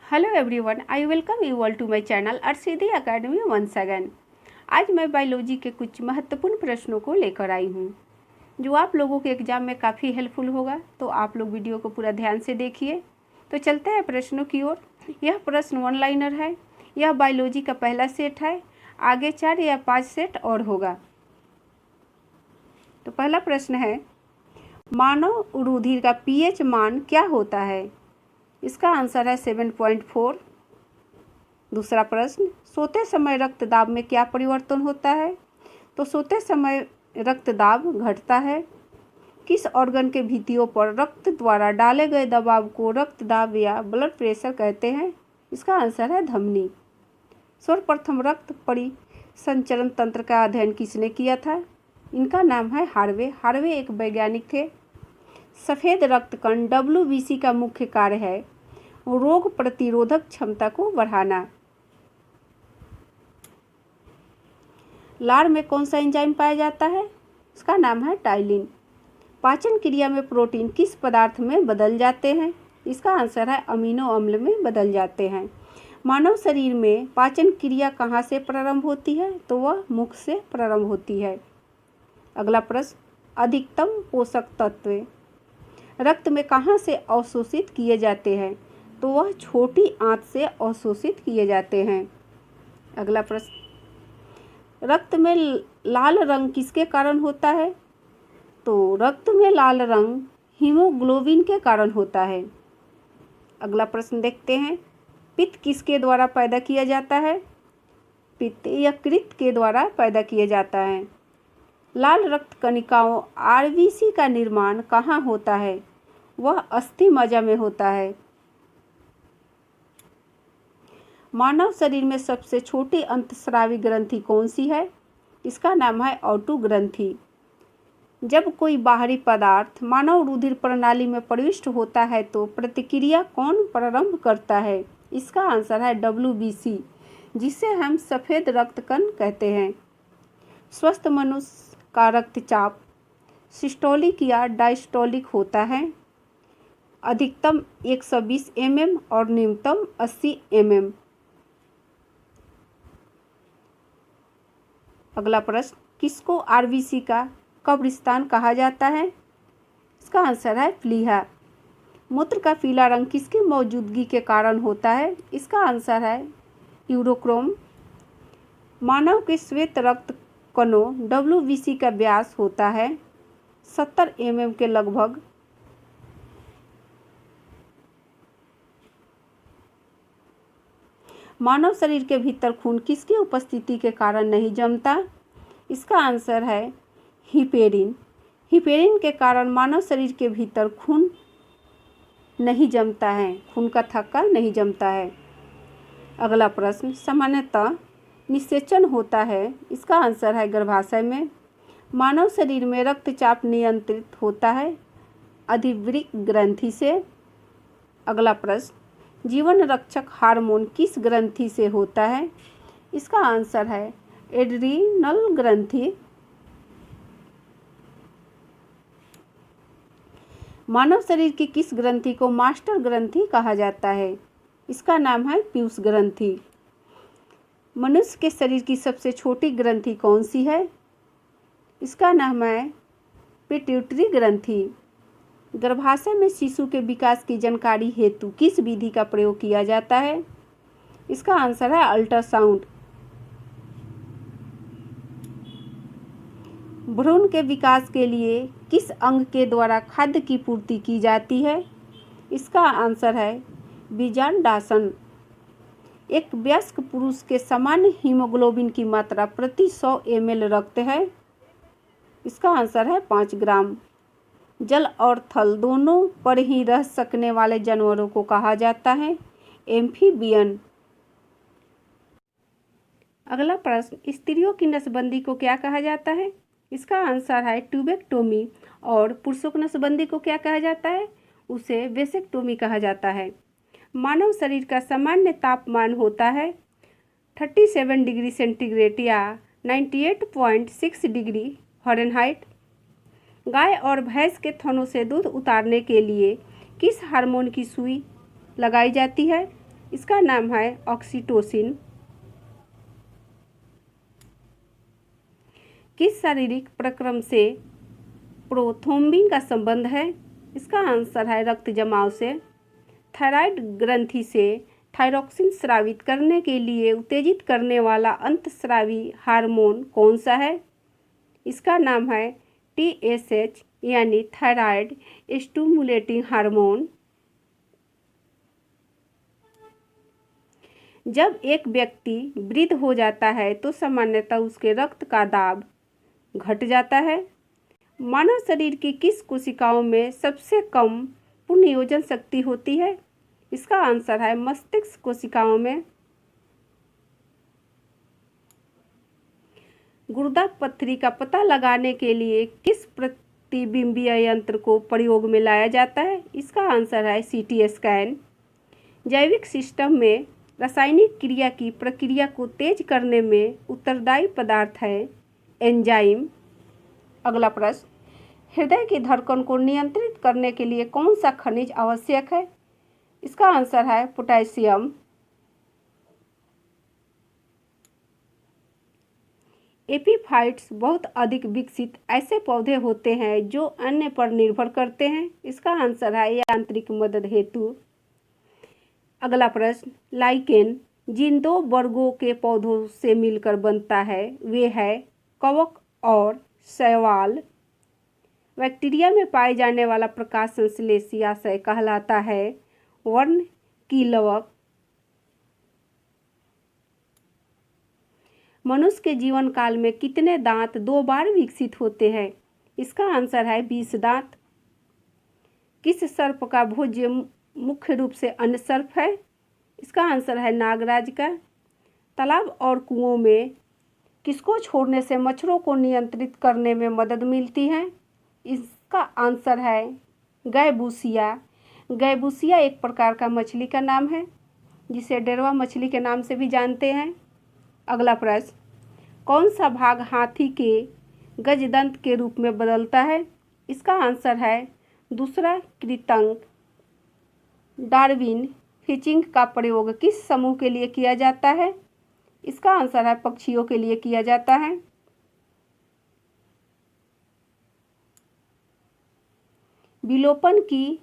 Hello everyone, I welcome you all to my channel अर्सिदी academy once again. आज मैं biology के कुछ महत्वपूर्ण प्रश्नों को लेकर आई हूँ जो आप लोगों के एग्जाम में काफ़ी हेल्पफुल होगा। तो आप लोग वीडियो को पूरा ध्यान से देखिए। तो चलते हैं प्रश्नों की ओर। यह प्रश्न वन लाइनर है। यह बायोलॉजी का पहला सेट है। आगे 4 या 5 सेट और होगा। तो पहला प्रश्न है, मानव रुधिर का पीएच मान क्या होता है? इसका आंसर है 7.4। दूसरा प्रश्न, सोते समय रक्तदाब में क्या परिवर्तन होता है? तो सोते समय रक्तदाब घटता है। किस ऑर्गन के भित्तियों पर रक्त द्वारा डाले गए दबाव को रक्तदाब या ब्लड प्रेशर कहते हैं? इसका आंसर है धमनी। सर्वप्रथम रक्त परिसंचरण तंत्र का अध्ययन किसने किया था? इनका नाम है हार्वे। हार्वे एक वैज्ञानिक थे। सफ़ेद रक्त कण WBC का मुख्य कार्य है रोग प्रतिरोधक क्षमता को बढ़ाना। लार में कौन सा एंजाइम पाया जाता है? इसका नाम है टाइलिन। पाचन क्रिया में प्रोटीन किस पदार्थ में बदल जाते हैं? इसका आंसर है अमीनो अम्ल में बदल जाते हैं। मानव शरीर में पाचन क्रिया कहाँ से प्रारंभ होती है? तो वह मुख से प्रारंभ होती है। अगला प्रश्न, अधिकतम पोषक तत्व रक्त में कहाँ से अवशोषित किए जाते हैं? तो वह छोटी आंत से अवशोषित किए जाते हैं। अगला प्रश्न, रक्त में लाल रंग किसके कारण होता है? तो रक्त में लाल रंग हीमोग्लोबिन के कारण होता है। अगला प्रश्न देखते हैं, पित्त किसके द्वारा पैदा किया जाता है? पित्त यकृत के द्वारा पैदा किया जाता है। लाल रक्त कणिकाओं RBC का निर्माण कहाँ होता है? वह अस्थि मज्जा में होता है। मानव शरीर में सबसे छोटी अंतःस्रावी ग्रंथि कौन सी है? इसका नाम है ओटो ग्रंथि। जब कोई बाहरी पदार्थ मानव रुधिर प्रणाली में प्रविष्ट होता है तो प्रतिक्रिया कौन प्रारंभ करता है? इसका आंसर है WBC, जिसे हम सफ़ेद रक्त कण कहते हैं। स्वस्थ मनुष्य का रक्तचाप सिस्टोलिक या डायस्टोलिक होता है। अधिकतम 120 mm और न्यूनतम 80 mm। अगला प्रश्न, किसको RBC का कब्रिस्तान कहा जाता है? इसका आंसर है प्लीहा। मूत्र का पीला रंग किसकी मौजूदगी के कारण होता है? इसका आंसर है यूरोक्रोम। मानव के श्वेत रक्त कणों WBC का व्यास होता है 70 mm के लगभग। मानव शरीर के भीतर खून किसकी उपस्थिति के कारण नहीं जमता? इसका आंसर है हिपेरिन। हिपेरिन के कारण मानव शरीर के भीतर खून नहीं जमता है, खून का थक्का नहीं जमता है। अगला प्रश्न, सामान्यतः निषेचन होता है। इसका आंसर है गर्भाशय में। मानव शरीर में रक्तचाप नियंत्रित होता है अधिवृक्क ग्रंथि से। अगला प्रश्न, जीवन रक्षक हार्मोन किस ग्रंथि से होता है? इसका आंसर है एड्रीनल ग्रंथि। मानव शरीर की किस ग्रंथि को मास्टर ग्रंथि कहा जाता है? इसका नाम है पीयूष ग्रंथि। मनुष्य के शरीर की सबसे छोटी ग्रंथि कौन सी है? इसका नाम है पिट्यूटरी ग्रंथि। गर्भाशय में शिशु के विकास की जानकारी हेतु किस विधि का प्रयोग किया जाता है? इसका आंसर है अल्ट्रासाउंड। भ्रूण के विकास के लिए किस अंग के द्वारा खाद्य की पूर्ति की जाती है? इसका आंसर है बीजांडासन। एक वयस्क पुरुष के सामान्य हीमोग्लोबिन की मात्रा प्रति 100 ml रक्त है। इसका आंसर है 5 ग्राम। जल और थल दोनों पर ही रह सकने वाले जानवरों को कहा जाता है एम्फीबियन। अगला प्रश्न, स्त्रियों की नसबंदी को क्या कहा जाता है? इसका आंसर है ट्यूबेक्टोमी। और पुरुषों की नसबंदी को क्या कहा जाता है? उसे वेसेक्टोमी कहा जाता है। मानव शरीर का सामान्य तापमान होता है 37 डिग्री सेंटीग्रेड या 98.6 डिग्री फ़ारेनहाइट। गाय और भैंस के थनों से दूध उतारने के लिए किस हार्मोन की सुई लगाई जाती है? इसका नाम है ऑक्सीटोसिन। किस शारीरिक प्रक्रम से प्रोथ्रोम्बिन का संबंध है? इसका आंसर है रक्त जमाव से। थायराइड ग्रंथि से थायरोक्सिन स्रावित करने के लिए उत्तेजित करने वाला अंतस्रावी हार्मोन कौन सा है? इसका नाम है TSH यानी थायराइड स्टिमुलेटिंग हार्मोन। जब एक व्यक्ति वृद्ध हो जाता है तो सामान्यतः उसके रक्त का दाब घट जाता है। मानव शरीर की किस कोशिकाओं में सबसे कम पुनर्योजन शक्ति होती है? इसका आंसर है मस्तिष्क कोशिकाओं में। गुर्दा पत्थरी का पता लगाने के लिए किस प्रतिबिंबीय यंत्र को प्रयोग में लाया जाता है? इसका आंसर है CT स्कैन। जैविक सिस्टम में रासायनिक क्रिया की प्रक्रिया को तेज करने में उत्तरदायी पदार्थ है एंजाइम। अगला प्रश्न, हृदय की धड़कन को नियंत्रित करने के लिए कौन सा खनिज आवश्यक है? इसका आंसर है पोटेशियम। एपीफाइट्स बहुत अधिक विकसित ऐसे पौधे होते हैं जो अन्य पर निर्भर करते हैं। इसका आंसर है यांत्रिक मदद हेतु। अगला प्रश्न, लाइकेन जिन दो वर्गों के पौधों से मिलकर बनता है वे है कवक और शैवाल। बैक्टीरिया में पाए जाने वाला प्रकाश संश्लेषी आशय कहलाता है वर्णकीलवक। मनुष्य के जीवन काल में कितने दांत 2 बार विकसित होते हैं? इसका आंसर है 20 दांत। किस सर्प का भोज्य मुख्य रूप से अन्य सर्प है? इसका आंसर है नागराज का। तालाब और कुओं में किसको छोड़ने से मच्छरों को नियंत्रित करने में मदद मिलती है? इसका आंसर है गैबूसिया। गैबूसिया एक प्रकार का मछली का नाम है जिसे डेरवा मछली के नाम से भी जानते हैं। अगला प्रश्न, कौन सा भाग हाथी के गजदंत के रूप में बदलता है? इसका आंसर है दूसरा कृंतक। डार्विन फिचिंग का प्रयोग किस समूह के लिए किया जाता है? इसका आंसर है पक्षियों के लिए किया जाता है। विलोपन की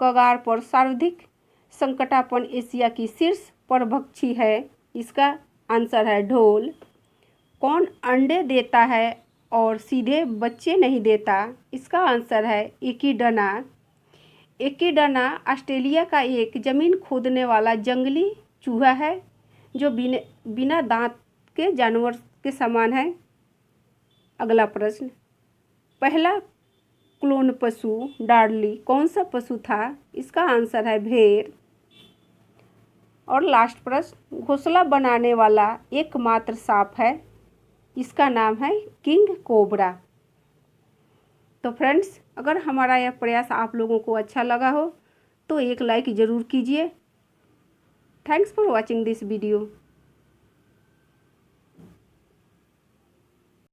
कगार पर सर्वाधिक संकटापन्न एशिया की शीर्ष परभक्षी है। इसका आंसर है ढोल। कौन अंडे देता है और सीधे बच्चे नहीं देता? इसका आंसर है एकिडना। एकिडना ऑस्ट्रेलिया का एक जमीन खोदने वाला जंगली चूहा है जो बिना दांत के जानवर के समान है। अगला प्रश्न, पहला क्लोन पशु डार्ली कौन सा पशु था? इसका आंसर है भेड़। और लास्ट प्रश्न, घोंसला बनाने वाला एकमात्र सांप है। इसका नाम है किंग कोबरा। तो फ्रेंड्स, अगर हमारा यह प्रयास आप लोगों को अच्छा लगा हो तो एक लाइक ज़रूर कीजिए। Thanks for watching this video.